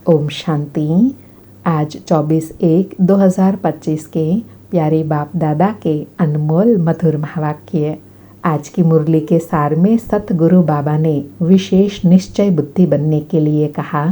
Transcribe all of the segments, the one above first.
ओम शांति। आज 24/1/2025 के प्यारे बाप दादा के अनमोल मधुर महावाक्य। आज की मुरली के सार में सतगुरु बाबा ने विशेष निश्चय बुद्धि बनने के लिए कहा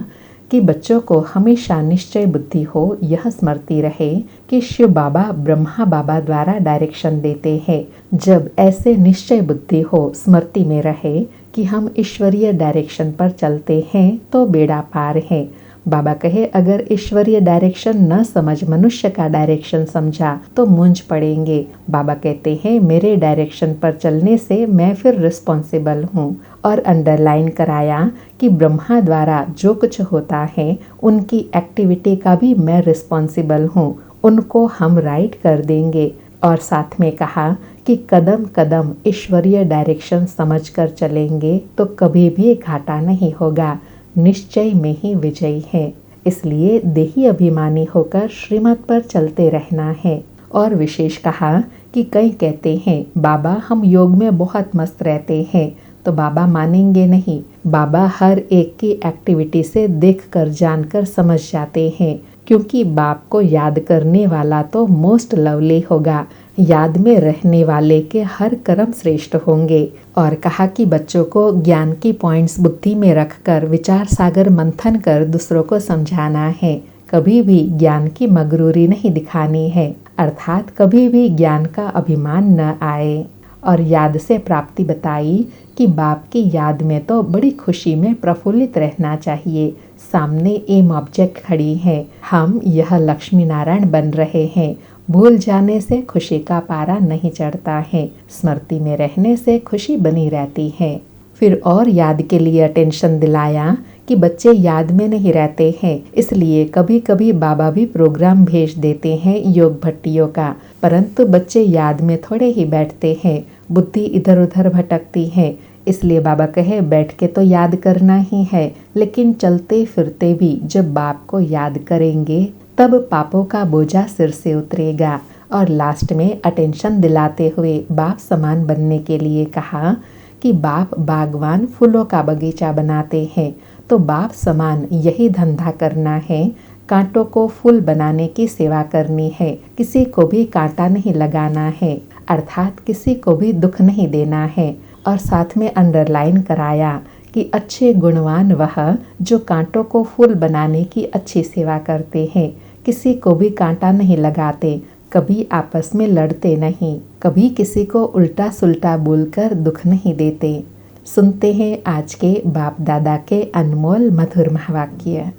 कि बच्चों को हमेशा निश्चय बुद्धि हो, यह स्मृति रहे कि शिव बाबा ब्रह्मा बाबा द्वारा डायरेक्शन देते हैं। जब ऐसे निश्चय बुद्धि हो, स्मृति में रहे कि हम ईश्वरीय डायरेक्शन पर चलते हैं तो बेड़ा पार है। बाबा कहे, अगर ईश्वरीय डायरेक्शन न समझ मनुष्य का डायरेक्शन समझा तो मूंझ पड़ेंगे। बाबा कहते हैं, मेरे डायरेक्शन पर चलने से मैं फिर रिस्पॉन्सिबल हूँ। और अंडरलाइन कराया कि ब्रह्मा द्वारा जो कुछ होता है उनकी एक्टिविटी का भी मैं रिस्पॉन्सिबल हूँ, उनको हम राइट कर देंगे। और साथ में कहा कि कदम कदम ईश्वरीय डायरेक्शन समझकर चलेंगे तो कभी भी घाटा नहीं होगा, निश्चय में ही विजयी है। इसलिए देही अभिमानी होकर श्रीमत पर चलते रहना है। और विशेष कहा कि कई कहते हैं, बाबा हम योग में बहुत मस्त रहते हैं, तो बाबा मानेंगे नहीं। बाबा हर एक की एक्टिविटी से देखकर जानकर समझ जाते हैं, क्योंकि बाप को याद करने वाला तो मोस्ट लवली होगा, याद में रहने वाले के हर कर्म श्रेष्ठ होंगे। और कहा कि बच्चों को ज्ञान की पॉइंट्स बुद्धि में रखकर विचार सागर मंथन कर दूसरों को समझाना है। कभी भी ज्ञान की मगरूरी नहीं दिखानी है, अर्थात कभी भी ज्ञान का अभिमान न आए। और याद से प्राप्ति बताई कि बाप की याद में तो बड़ी खुशी में प्रफुल्लित रहना चाहिए। सामने एम ऑब्जेक्ट खड़ी है, हम यह लक्ष्मी नारायण बन रहे हैं। भूल जाने से खुशी का पारा नहीं चढ़ता है, स्मृति में रहने से खुशी बनी रहती है। फिर और याद के लिए अटेंशन दिलाया कि बच्चे याद में नहीं रहते हैं, इसलिए कभी कभी बाबा भी प्रोग्राम भेज देते हैं योग भट्टियों का, परंतु बच्चे याद में थोड़े ही बैठते हैं, बुद्धि इधर उधर भटकती है। इसलिए बाबा कहे, बैठ के तो याद करना ही है, लेकिन चलते फिरते भी जब बाप को याद करेंगे तब पापों का बोझा सिर से उतरेगा। और लास्ट में अटेंशन दिलाते हुए बाप समान बनने के लिए कहा कि बाप बागवान फूलों का बगीचा बनाते हैं, तो बाप समान यही धंधा करना है, कांटों को फूल बनाने की सेवा करनी है, किसी को भी कांटा नहीं लगाना है, अर्थात किसी को भी दुख नहीं देना है। और साथ में अंडरलाइन कराया कि अच्छे गुणवान वह जो कांटों को फूल बनाने की अच्छी सेवा करते हैं, किसी को भी कांटा नहीं लगाते, कभी आपस में लड़ते नहीं, कभी किसी को उल्टा सुल्टा बोलकर दुख नहीं देते। सुनते हैं आज के बाप दादा के अनमोल मधुर महावाक्य।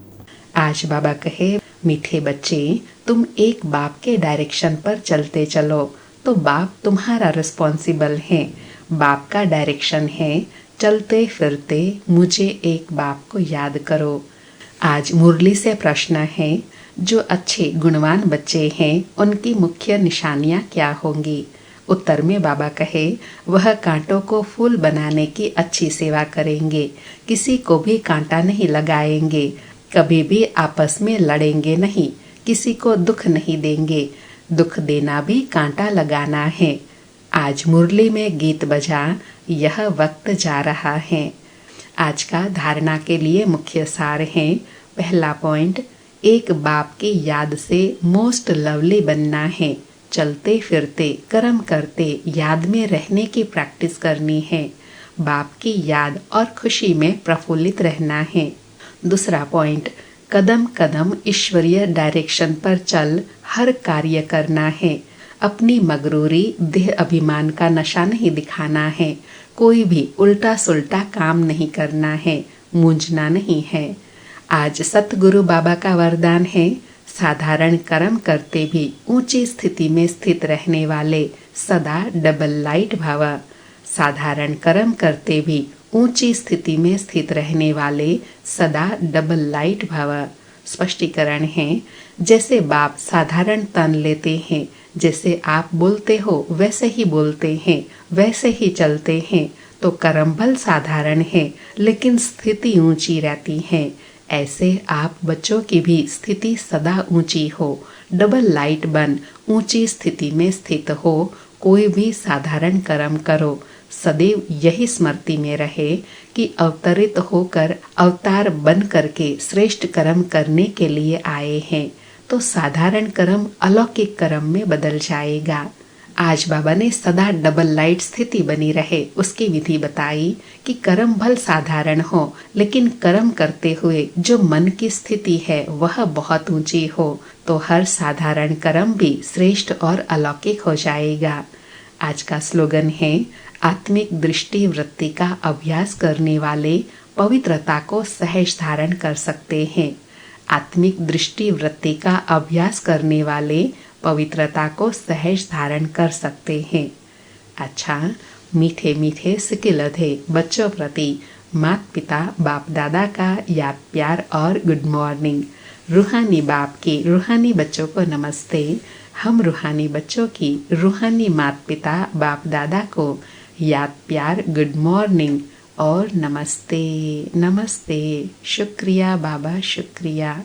आज बाबा कहे, मीठे बच्चे, तुम एक बाप के डायरेक्शन पर चलते चलो तो बाप तुम्हारा रिस्पॉन्सिबल है। बाप का डायरेक्शन है, चलते फिरते मुझे एक बाप को याद करो। आज मुरली से प्रश्न है, जो अच्छे गुणवान बच्चे हैं उनकी मुख्य निशानियां क्या होंगी? उत्तर में बाबा कहे, वह कांटों को फूल बनाने की अच्छी सेवा करेंगे, किसी को भी कांटा नहीं लगाएंगे, कभी भी आपस में लड़ेंगे नहीं, किसी को दुख नहीं देंगे, दुख देना भी कांटा लगाना है। आज मुरली में गीत बजा, यह वक्त जा रहा है। आज का धारणा के लिए मुख्य सार है। पहला पॉइंट, एक बाप की याद से मोस्ट लवली बनना है, चलते फिरते कर्म करते याद में रहने की प्रैक्टिस करनी है, बाप की याद और खुशी में प्रफुल्लित रहना है। दूसरा पॉइंट, कदम कदम ईश्वरीय डायरेक्शन पर चल हर कार्य करना है, अपनी मगरूरी देह अभिमान का नशा नहीं दिखाना है, कोई भी उल्टा सुल्टा काम नहीं करना है, मूंझना नहीं है। आज सतगुरु बाबा का वरदान है, साधारण कर्म करते भी ऊंची स्थिति में स्थित रहने वाले सदा डबल लाइट भव। साधारण कर्म करते भी ऊंची स्थिति में स्थित रहने वाले सदा डबल लाइट भव। स्पष्टीकरण है, जैसे बाप साधारण तन लेते हैं, जैसे आप बोलते हो वैसे ही बोलते हैं, वैसे ही चलते हैं, तो कर्म बल साधारण है लेकिन स्थिति ऊंची रहती है। ऐसे आप बच्चों की भी स्थिति सदा ऊंची हो, डबल लाइट बन ऊंची स्थिति में स्थित हो। कोई भी साधारण कर्म करो, सदैव यही स्मृति में रहे कि अवतरित होकर अवतार बन करके श्रेष्ठ कर्म करने के लिए आए हैं, तो साधारण कर्म अलौकिक कर्म में बदल जाएगा। आज बाबा ने सदा डबल लाइट स्थिति बनी रहे उसकी विधि बताई कि कर्म भल साधारण हो, लेकिन कर्म करते हुए जो मन की स्थिति है वह बहुत ऊंची हो, तो हर साधारण कर्म भी श्रेष्ठ और अलौकिक हो जाएगा। आज का स्लोगन है, आत्मिक दृष्टि वृत्ति का अभ्यास करने वाले पवित्रता को सहज धारण कर सकते हैं। आत्मिक दृष्टि वृत्ति का अभ्यास करने वाले पवित्रता को सहज धारण कर सकते हैं। अच्छा, मीठे मीठे सिकिलधे बच्चों प्रति माता पिता बाप दादा का याद प्यार और गुड मॉर्निंग। रूहानी बाप की रूहानी बच्चों को नमस्ते। हम रूहानी बच्चों की रूहानी माता पिता बाप दादा को याद प्यार गुड मॉर्निंग और नमस्ते नमस्ते। शुक्रिया बाबा, शुक्रिया।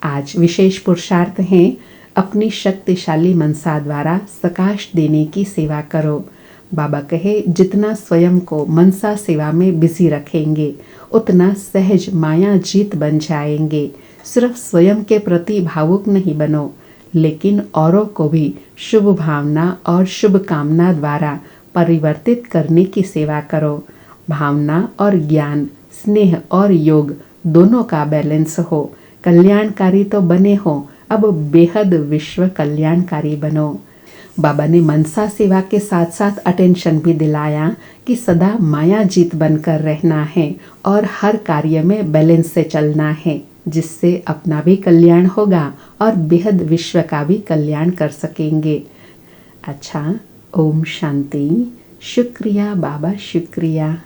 आज विशेष पुरुषार्थ है, अपनी शक्तिशाली मनसा द्वारा प्रकाश देने की सेवा करो। बाबा कहे, जितना स्वयं को मनसा सेवा में बिजी रखेंगे उतना सहज माया जीत बन जाएंगे। सिर्फ स्वयं के प्रति भावुक नहीं बनो, लेकिन औरों को भी शुभ भावना और शुभ कामना द्वारा परिवर्तित करने की सेवा करो। भावना और ज्ञान, स्नेह और योग दोनों का बैलेंस हो। कल्याणकारी तो बने हो, अब बेहद विश्व कल्याणकारी बनो। बाबा ने मनसा सेवा के साथ साथ अटेंशन भी दिलाया कि सदा माया जीत बनकर रहना है और हर कार्य में बैलेंस से चलना है, जिससे अपना भी कल्याण होगा और बेहद विश्व का भी कल्याण कर सकेंगे। अच्छा, ओम शांति। शुक्रिया बाबा, शुक्रिया।